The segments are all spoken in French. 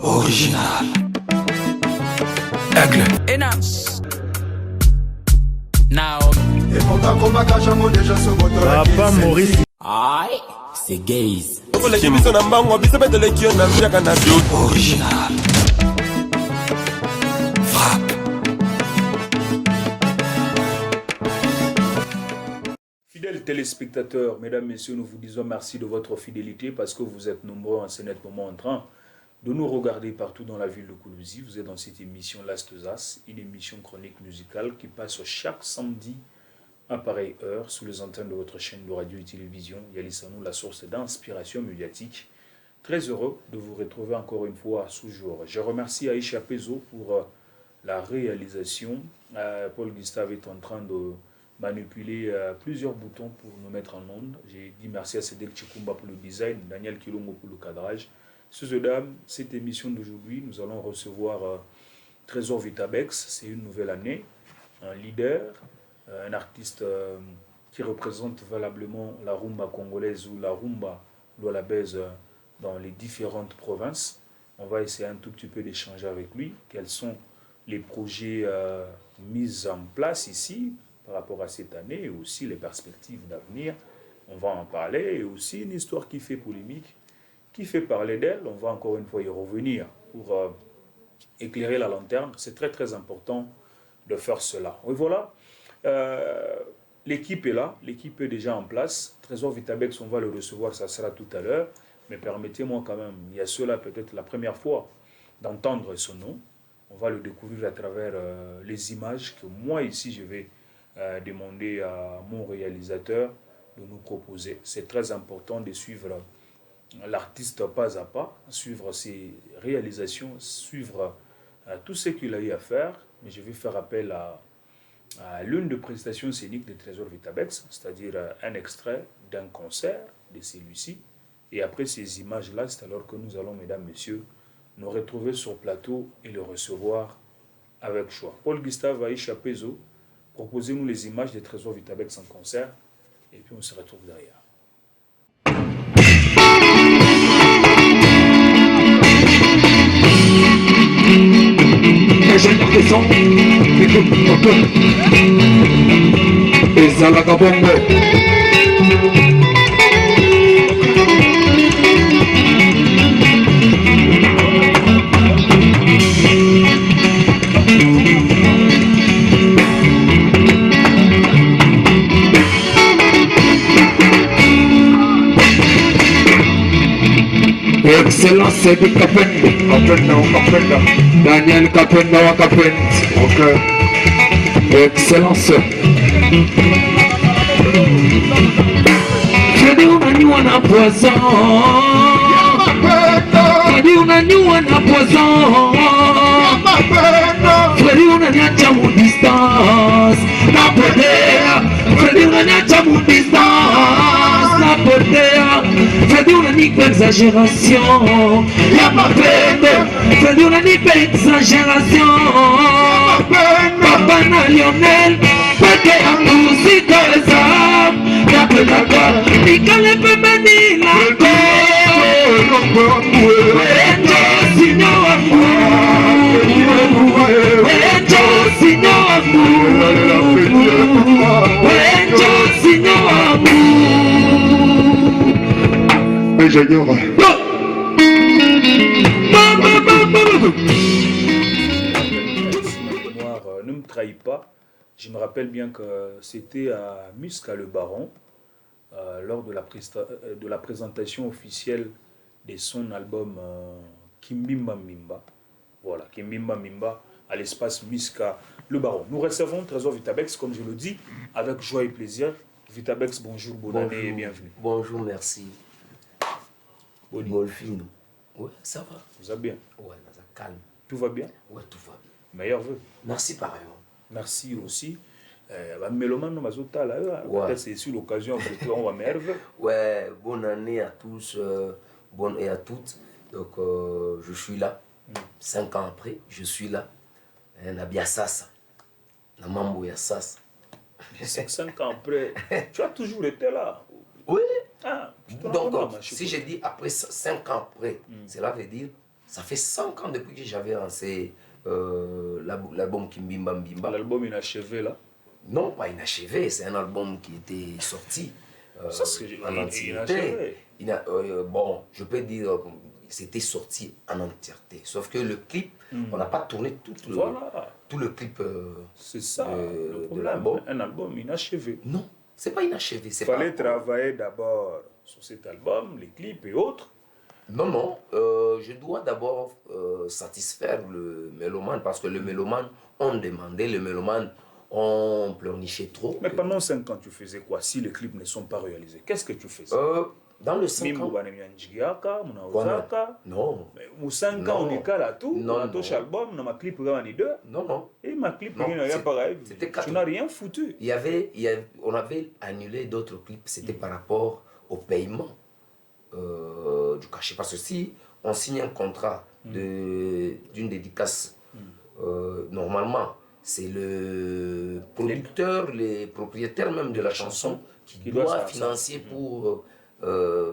Original. Aigle. Enas. Now. Et pourtant combat quand j'aime déjà ce moteur. Papa Maurice. Aïe, c'est gaze. Original. Frappe. Fidèles téléspectateurs, mesdames, messieurs, nous vous disons merci de votre fidélité parce que vous êtes nombreux en ce net moment en train de nous regarder partout dans la ville de Koulouzi. Vous êtes dans cette émission L'Astezas, une émission chronique musicale qui passe chaque samedi à pareille heure sous les antennes de votre chaîne de radio et télévision Yalisanou, la source d'inspiration médiatique. Très heureux de vous retrouver encore une fois à ce jour. Je remercie Aïcha Pezo pour la réalisation. Paul Gustave est en train de manipuler plusieurs boutons pour nous mettre en onde. J'ai dit merci à Cédric Chikumba pour le design, Daniel Kilongo pour le cadrage. Messieurs et dames, cette émission d'aujourd'hui, nous allons recevoir Trésor Vitabex. C'est une nouvelle année, un leader, un artiste qui représente valablement la rumba congolaise ou la rumba lualabaise dans les différentes provinces. On va essayer un tout petit peu d'échanger avec lui. Quels sont les projets mis en place ici par rapport à cette année et aussi les perspectives d'avenir. On va en parler et aussi une histoire qui fait polémique, qui fait parler d'elle. On va encore une fois y revenir pour éclairer la lanterne. C'est très très important de faire cela. Et voilà, l'équipe est là, l'équipe est déjà en place. Trésor Vitabex, on va le recevoir, ça sera tout à l'heure. Mais permettez-moi quand même, il y a ceux-là peut-être la première fois d'entendre son nom. On va le découvrir à travers les images que moi ici je vais demander à mon réalisateur de nous proposer. C'est très important de suivre l'artiste pas à pas, suivre ses réalisations, suivre tout ce qu'il a eu à faire. Mais je vais faire appel à l'une des prestations scéniques de Trésor Vitabex, c'est-à-dire un extrait d'un concert de celui-ci. Et après ces images-là, c'est alors que nous allons, mesdames, messieurs, nous retrouver sur plateau et le recevoir avec choix. Paul Gustave Aïcha Pezo, proposez-nous les images de Trésor Vitabex en concert et puis on se retrouve derrière. Excellence de Kapenda, Daniel Kapenda wa Kapenda. Excellence. Freddy unanyua na poison. Freddy unanyua na poison. Freddy unaniacha mu distance. Napotea. Freddy unaniacha mu distance. Napotea. Freddy unanipa exagération. Y'a ma peine. Freddy unanipa exagération. Papa na Lionel. Peke ya muzika eza. Napelaka. Nikale pembeni lako. Wendo sinyo wangu. Wendo sinyo wangu. Wendo sinyo wangu. Ne me trahis pas. Je me rappelle bien que c'était à Musca le Baron, lors de la présentation officielle de son album Kimbimba Mimba. Voilà, Kimbimba Mimba à l'espace Musca le Baron. Nous recevons Trésor Vitabex, comme je le dis, avec joie et plaisir. Vitabex, bonjour, bonne année et bienvenue. Bonjour, merci. Golfino. Ouais, ça va. Vous allez bien? Ouais, ça calme. Tout va bien? Ouais, tout va bien. Meilleurs vœux. Merci pareillement. Merci aussi. Mélomane, peut-être c'est sur l'occasion que on va m'énerver. Ouais, bonne année à tous, bonne et à toutes. Donc, je suis là. 5 ans après, je suis là. Nabia Sasa. Namambo ya Sasa. 5 ans après, tu as toujours été là. Oui. Ah, Donc, si je dis après 5 ans après, cela veut dire Ça fait 5 ans depuis que j'avais lancé l'album Kimbimba Mbimba. L'album inachevé là. Non, pas inachevé, c'est un album qui était sorti Ça, c'est en inachevé. entièreté. Bon, je peux dire c'était sorti en entièreté. Sauf que le clip, on n'a pas tourné tout le clip C'est ça le de problème. l'album. Un album inachevé. Non, c'est pas inachevé. Il fallait travailler d'abord sur cet album, les clips et autres. Non, je dois d'abord satisfaire le mélomane parce que le mélomane ont demandé, le mélomane ont pleurniché trop. Mais pendant 5 ans, tu faisais quoi si les clips ne sont pas réalisés? Qu'est-ce que tu faisais? Dans le 5 ans. Non. Mais 5 ans, on est là tout. On a touché l'album, on a clip les deux. Non. Et ma clip, Non, tu n'as rien foutu. On avait annulé d'autres clips, c'était par rapport au paiement du cachet. Parce que si on signe un contrat d'une dédicace, normalement, c'est le producteur, les propriétaires même de la chanson qui doit financer pour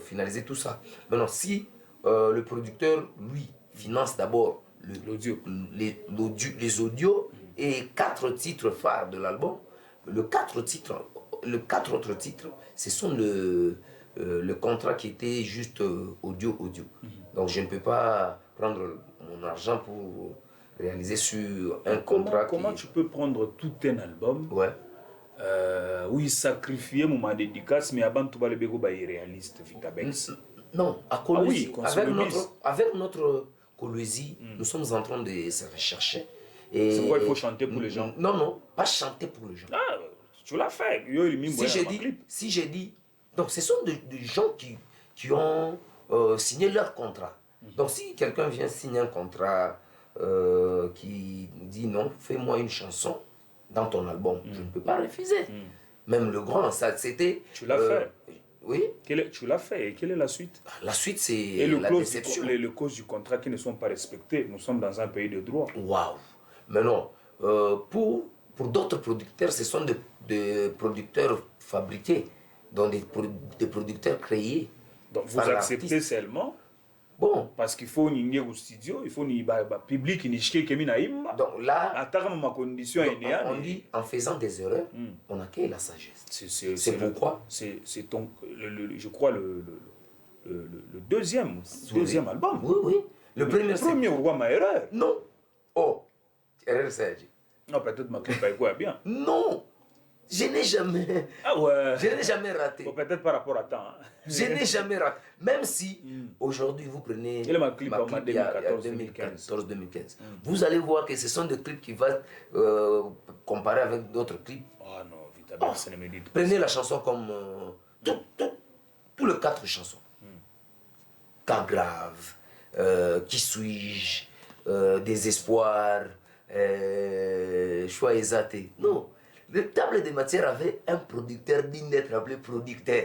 finaliser tout ça. Maintenant, si le producteur, lui, finance d'abord les audios et 4 titres phares de l'album, les 4 autres titres, ce sont le contrat qui était juste audio. Donc je ne peux pas prendre mon argent pour réaliser sur un contrat. Comment tu peux prendre tout un album? Ouais. Oui, sacrifier mon dédicace, mais avant tout, le bégo est réaliste, Vitabex. Non, à Kolwezi, oui, avec notre Kolwezi, nous sommes en train de se rechercher. C'est pourquoi il faut chanter pour les gens? Non, pas chanter pour les gens. Ah, tu l'as fait. Si j'ai dit, donc ce sont des gens qui ont signé leur contrat. Donc si quelqu'un vient signer un contrat qui dit non, fais-moi une chanson dans ton album, je ne peux pas refuser. Même le grand, ça c'était... Tu l'as fait? Oui. Tu l'as fait. Et quelle est la suite? La suite, c'est la déception. Les clauses du contrat qui ne sont pas respectées. Nous sommes dans un pays de droit. Waouh. Mais non, pour d'autres producteurs, ce sont des producteurs fabriqués, donc des producteurs créés. Donc vous acceptez seulement? Bon. Parce qu'il faut ni au studio, il faut ni public ni chier qui mina. Donc là, ma condition on dit en faisant des erreurs, on accueille la sagesse. C'est pourquoi. C'est ton, je crois le deuxième album. Oui. Le premier roi ma erreur. Non. Oh, erreur Serge. Non, peut-être ma clip est bien. Non. Je n'ai jamais. Ah ouais. Je n'ai jamais raté. Bon, peut-être par rapport à temps. Je n'ai jamais raté. Même si aujourd'hui vous prenez ma clip en 2014-2015. Vous allez voir que ce sont des clips qui vont comparer avec d'autres clips. Ah non, Vitabex, ça ne me dit pas. Prenez la chanson comme tous les 4 chansons. Cas grave, Qui suis-je, Désespoir, Choix exaté. Non. Le Table des Matières avait un producteur digne d'être appelé producteur.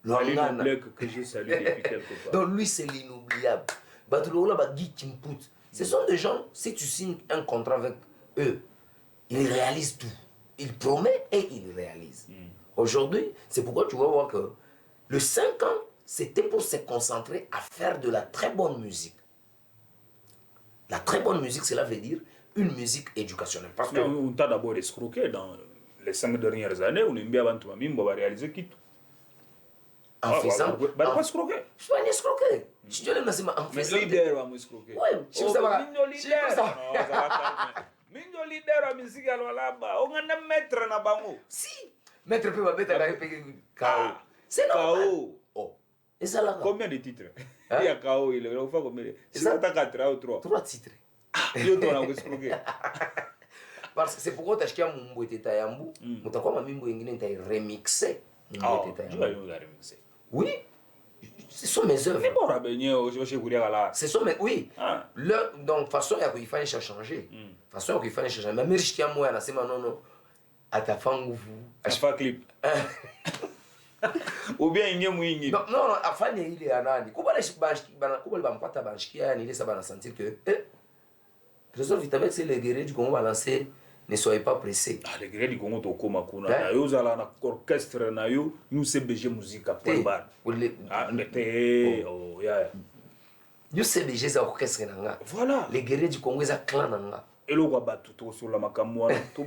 Longana. Que je salue depuis quelque part. Donc lui, c'est l'inoubliable. Ce sont des gens, si tu signes un contrat avec eux, ils réalisent tout. Ils promettent et ils réalisent. Aujourd'hui, c'est pourquoi tu vas voir que le 5 ans, c'était pour se concentrer à faire de la très bonne musique. La très bonne musique, cela veut dire une musique éducationnelle. Parce que on t'a d'abord escroqué dans les 5 dernières années. On aime bien avant tout, on va réaliser qui tout. En faisant. Pas escroqué. Je suis pas un escroqué. Je suis en faisant. Mais leader va m'escroquer. Oui, je suis ça. Mingo leader wa musique alors là-bas. On a un maître na bango. Si. Maître peut mettre à la KO. C'est normal. Oh. Et ça là. Combien de titres? Il y a KO, il est fait combien? C'est ça t'as 4 ou 3. 3 titres. Yo t'en as escroqué. Parce que c'est pourquoi tu as acheté un mumbo et tayambu. Mutakuwa mamimbo ingine t'as remixé. Mumbo et tayambu. Oui. Ce sont mes œuvres. Mais bon, Rabénier, je voulais là. Ce sont mes. Oui. Donc, façon, il faut changer. Façon, il faut changer. Mais je tiens moi, c'est non. À ta femme, vous. À chaque clip. Ou bien il y a mouillé. Non, à fin il est à Nani. Comment les bampata banchikia, il est ça va sentir que. Trésor Vitabex, c'est les guerriers du Congo va lancer. Ne soyez pas pressés. Les guerriers du Congo, tu as kuna. Yo zala na orchestre na yo, nous c'est BG musique à point bar. Ah, on était. Oh, yeah. Nous CBG ça orchestre nanga. Voilà. Les guerriers du Congo ça clan nanga. Et le roi batou to sur la makamwa to